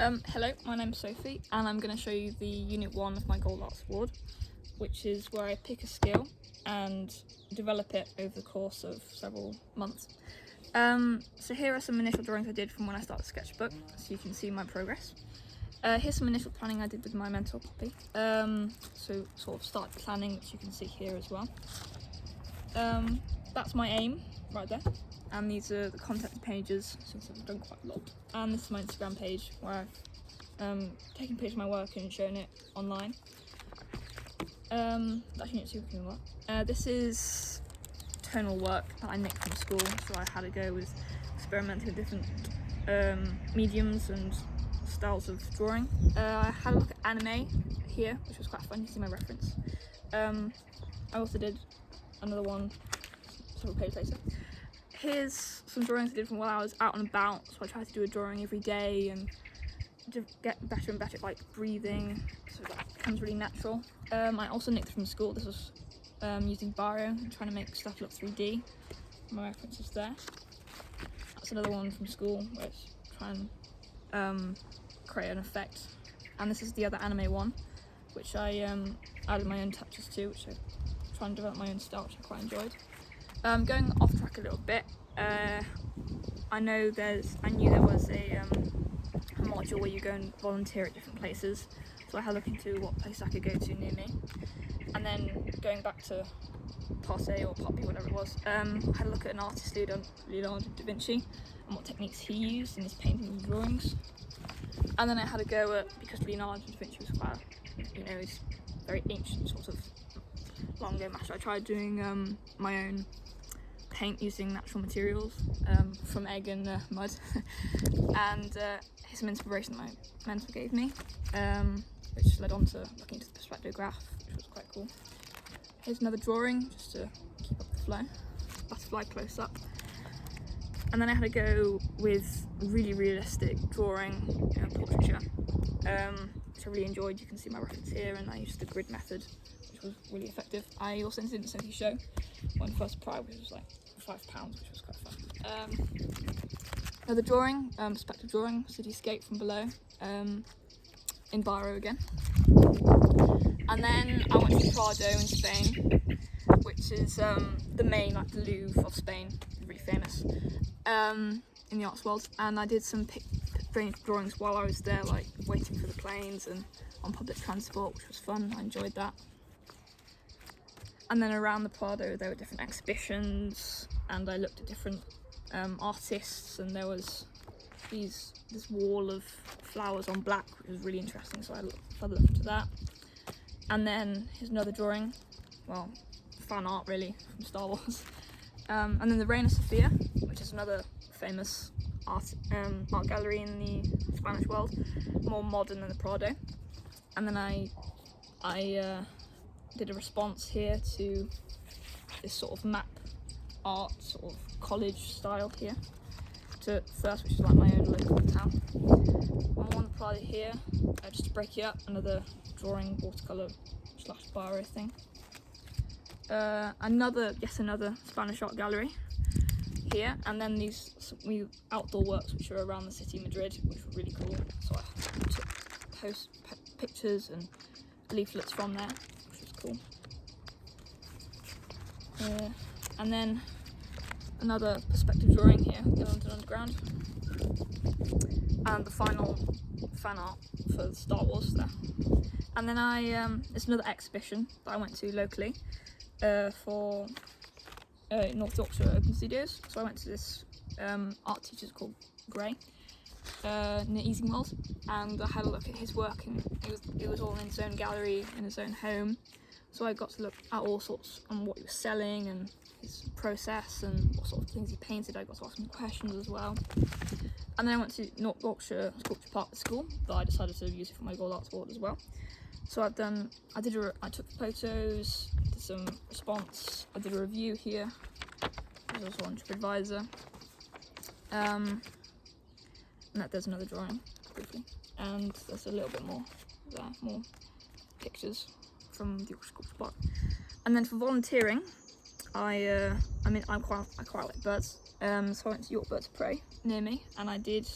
Hello, my name's Sophie, and I'm going to show you the Unit 1 of my Gold Arts Award, which is where I pick a skill and develop it over the course of several months. So here are some initial drawings I did from when I started Sketchbook, so you can see my progress. Here's some initial planning I did with my mentor, Poppy. So sort of start planning, which you can see here as well. That's my aim, right there. And these are the content pages, since I've done quite a lot. And this is my Instagram page, where I've taken pictures of my work and shown it online. That's Unit 2 work. This is tonal work that I nicked from school, so I had to go with experimenting with different mediums and styles of drawing. I had a look at anime here, which was quite fun. You see my reference. I also did another one several pages later. Here's some drawings I did from while I was out and about, so I tried to do a drawing every day and to get better and better at like breathing, so that becomes really natural. I also nicked from school. This was using Biro and trying to make stuff look 3D. My reference is there. That's another one from school where it's trying to create an effect. And this is the other anime one, which I added my own touches to, which I try and develop my own style, which I quite enjoyed. Going off track a little bit, I knew there was a module where you go and volunteer at different places, so I had a look into what place I could go to near me, and then going back to Passe or Poppy, whatever it was, I had a look at an artist, Leonardo da Vinci, and what techniques he used in his paintings and drawings. And then I had a go at, because Leonardo da Vinci was quite, he's very ancient sort of long ago master, I tried doing my own paint using natural materials from egg and mud and here's some inspiration that my mentor gave me, which led on to looking into the perspective graph, which was quite cool. Here's another drawing just to keep up the flow, butterfly close up. And then I had to go with really realistic drawing, portraiture, which I really enjoyed. You can see my reference here, and I used the grid method, which was really effective. I also did a Sophie show, won first prize, which was like £5, which was quite fun. Another drawing, perspective drawing, cityscape from below, in Biro again. And then I went to Prado in Spain, which is the main, like the Louvre of Spain, really famous in the arts world. And I did some drawings while I was there, like waiting for the planes and on public transport, which was fun. I enjoyed that. And then around the Prado there were different exhibitions, and I looked at different artists, and there was this wall of flowers on black, which was really interesting, so I had a look into that. And then here's another drawing, well, fan art really, from Star Wars. And then the Reina Sofia, which is another famous art gallery in the Spanish world, more modern than the Prado. And then I did a response here to this sort of map art, sort of college style here, to Thirst, which is like my own local town. One more on the Prado here, just to break it up, another drawing, watercolour / Biro thing. Another Spanish art gallery here, and then these outdoor works which are around the city of Madrid, which were really cool. So I took pictures and leaflets from there, which was cool. And then another perspective drawing here, the London Underground, and the final fan art for Star Wars there. And then it's another exhibition that I went to locally for North Yorkshire Open Studios. So I went to this art teacher called Gray near Easingwold, and I had a look at his work, and it was all in his own gallery in his own home. So I got to look at all sorts on what he was selling and his process and what sort of things he painted. I got to ask him questions as well. And then I went to North Yorkshire Sculpture Park at school, but I decided to use it for my Gold Arts Award as well. So I took photos, did some response, I did a review here. There's also on TripAdvisor. And there's another drawing, briefly. And there's a little bit more there, more pictures from the Yorkshire Sculpture Park. And then for volunteering, I quite like birds. So I went to York Birds of Prey near me, and I did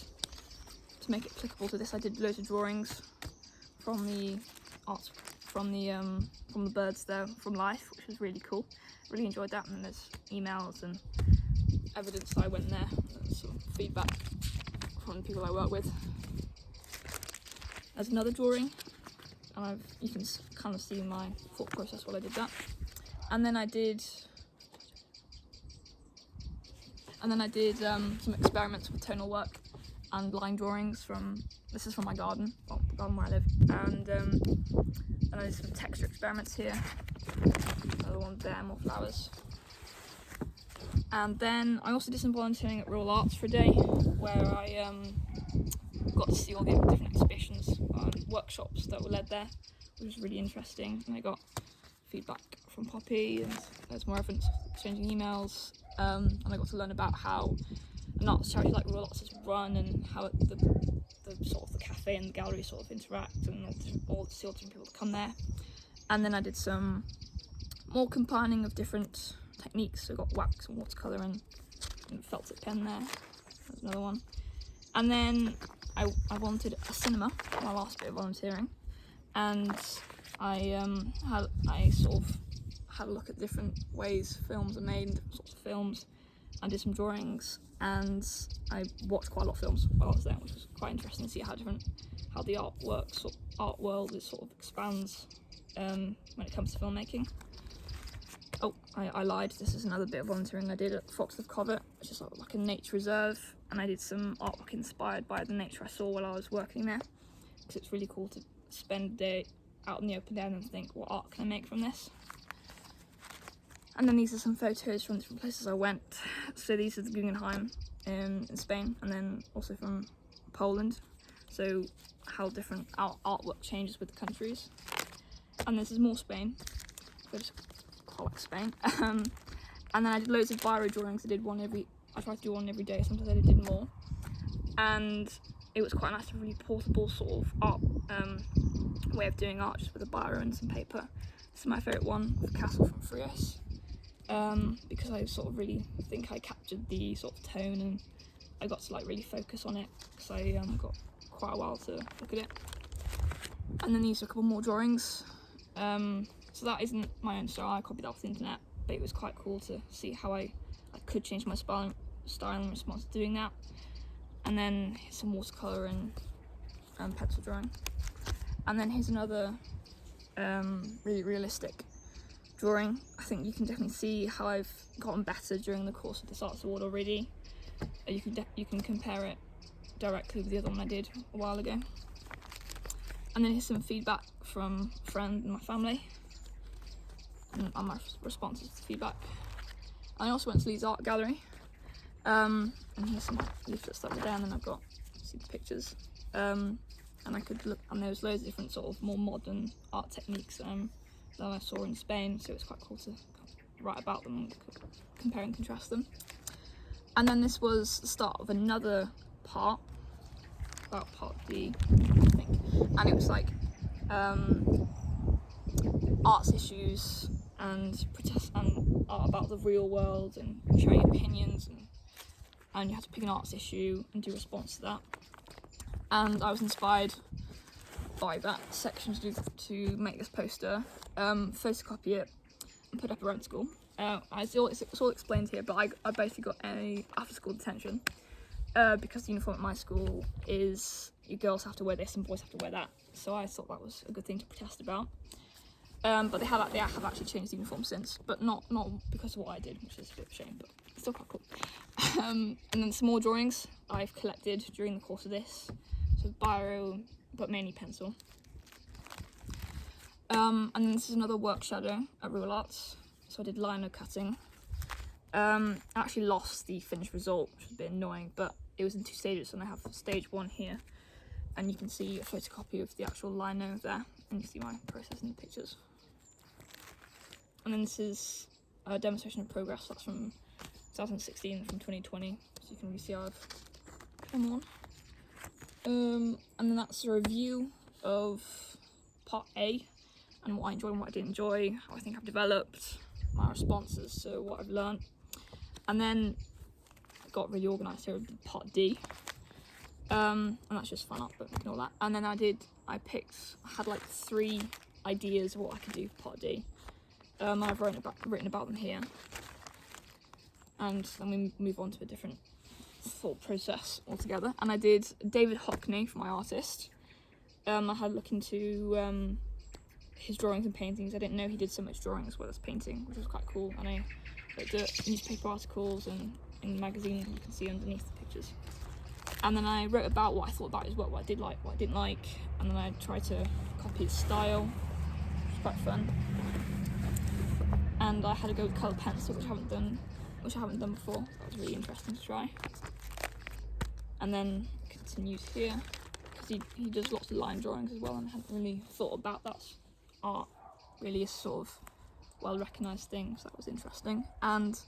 to make it applicable to this, I did loads of drawings from the art, from the birds there, from life, which was really cool. Really enjoyed that. And there's emails and evidence that I went there, and some feedback from the people I work with. There's another drawing, and you can kind of see my thought process while I did that. And then I did some experiments with tonal work and line drawings this is from my garden, well, the garden where I live, and I did some texture experiments here. Another one there, more flowers. And then I also did some volunteering at Rural Arts for a day, where I got to see all the different exhibitions and workshops that were led there, which was really interesting. And I got feedback from Poppy, and there's more evidence exchanging emails, and I got to learn about how an arts charity like Rural Arts is run, and how the sort of the cafe and the gallery sort of interact, and all the different people that come there. And then I did some more combining of different techniques. So I got wax and watercolour and felt tip pen there. There's another one. And then I volunteered at a cinema, my last bit of volunteering, and I sort of had a look at different ways films are made, and different sorts of films, and did some drawings. And I watched quite a lot of films while I was there, which was quite interesting to see how the art world sort of expands when it comes to filmmaking. Oh, I lied. This is another bit of volunteering I did at Foxcliff Covert, which is like a nature reserve, and I did some artwork inspired by the nature I saw while I was working there, because it's really cool to spend a day out in the open air and think, what art can I make from this? And then these are some photos from different places I went. So these are the Guggenheim in Spain, and then also from Poland. So how different artwork changes with the countries. And this is more Spain. So just quite like Spain. And then I did loads of biro drawings. I tried to do one every day. Sometimes I did more. And it was quite nice, a really portable sort of art way of doing art, just with a biro and some paper. This is my favourite one, the castle from Frias. Because I sort of really think I captured the sort of tone, and I got to like really focus on it, because I got quite a while to look at it. And then these are a couple more drawings. So that isn't my own style, I copied that off the internet, but it was quite cool to see how I could change my style in response to doing that. And then here's some watercolour and pencil drawing. And then here's another really realistic drawing. I think you can definitely see how I've gotten better during the course of this arts award already. You can compare it directly with the other one I did a while ago. And then here's some feedback from a friend and my family, and my responses to the feedback. I also went to Leeds Art Gallery, and here's some leaflets that were there, and then I've got see the pictures. And I could look, and there was loads of different sort of more modern art techniques that I saw in Spain, so it's quite cool to write about them and compare and contrast them. And then this was the start of another part, about part B, I think, and it was like arts issues and protest and art about the real world and sharing opinions, and you had to pick an arts issue and do a response to that. And I was inspired by that section to make this poster, photocopy it, and put it up around school. It's all explained here, but I basically got a after-school detention because the uniform at my school is you girls have to wear this and boys have to wear that. So I thought that was a good thing to protest about. But they have actually changed the uniform since, but not because of what I did, which is a bit of a shame, but still quite cool. And then some more drawings I've collected during the course of this, so biro, but mainly pencil. And then this is another work shadow at Rural Arts, so I did lino cutting. I actually lost the finished result, which was a bit annoying, but it was in 2 stages, and I have stage 1 here, and you can see a photocopy of the actual lino there, and you see my process in the pictures. And then this is a demonstration of progress. That's from 2016, from 2020, so you can really see how I've come on. And then that's a review of part A, and what I enjoyed and what I didn't enjoy, how I think I've developed, my responses to what I've learned. And then I got really organised here with part D, And that's just fun art, but ignore that. And then I had like 3 ideas of what I could do for part D. I've written about them here. And then we move on to a different thought process altogether. And I did David Hockney for my artist. I had a look into his drawings and paintings. I didn't know he did so much drawing as well as painting, which was quite cool. And I looked at newspaper articles and in magazines, you can see underneath the pictures. And then I wrote about what I thought about his work, what I did like, what I didn't like, and then I tried to copy his style, which was quite fun. And I had to go with colour pencil, which I haven't done before. That was really interesting to try. And then continued here, because he does lots of line drawings as well, and I hadn't really thought about that art really a sort of well recognised thing, so that was interesting. And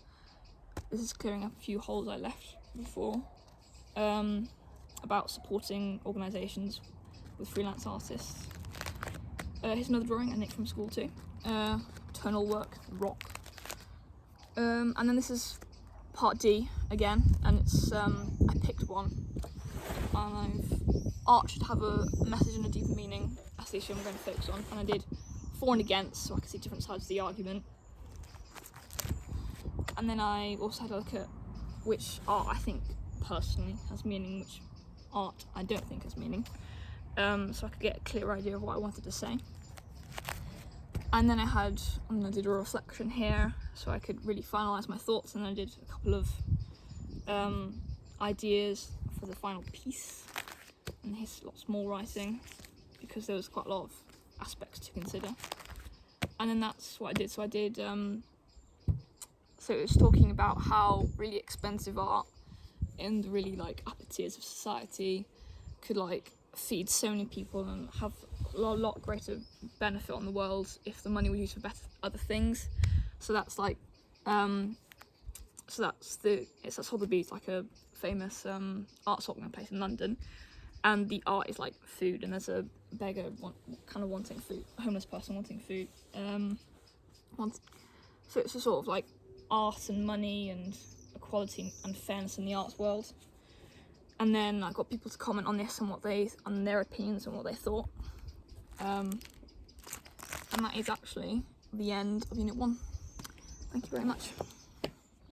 this is clearing up a few holes I left before, about supporting organisations with freelance artists. Here's another drawing I nicked from school too. Tonal work, rock. And then this is part D again, and it's I picked one, and art should have a message and a deeper meaning. That's the issue I'm going to focus on, and I did for and against, so I could see different sides of the argument. And then I also had a look at which art I think personally has meaning, which art I don't think has meaning, so I could get a clear idea of what I wanted to say. And then I did a reflection here, so I could really finalise my thoughts, and then I did a couple of ideas for the final piece. And here's lots more writing, because there was quite a lot of aspects to consider. And then that's what I did. So I did, so it was talking about how really expensive art in the really like upper tiers of society could like feed so many people and have a lot greater benefit on the world if the money was used for other things. So that's like, it's at Sotheby's, like a famous art swapping place in London, and the art is like food, and there's a beggar wanting food, a homeless person wanting food. So it's a sort of like art and money and equality and fairness in the arts world. And then I got people to comment on this and their opinions and what they thought. And that is actually the end of Unit 1. Thank you very much.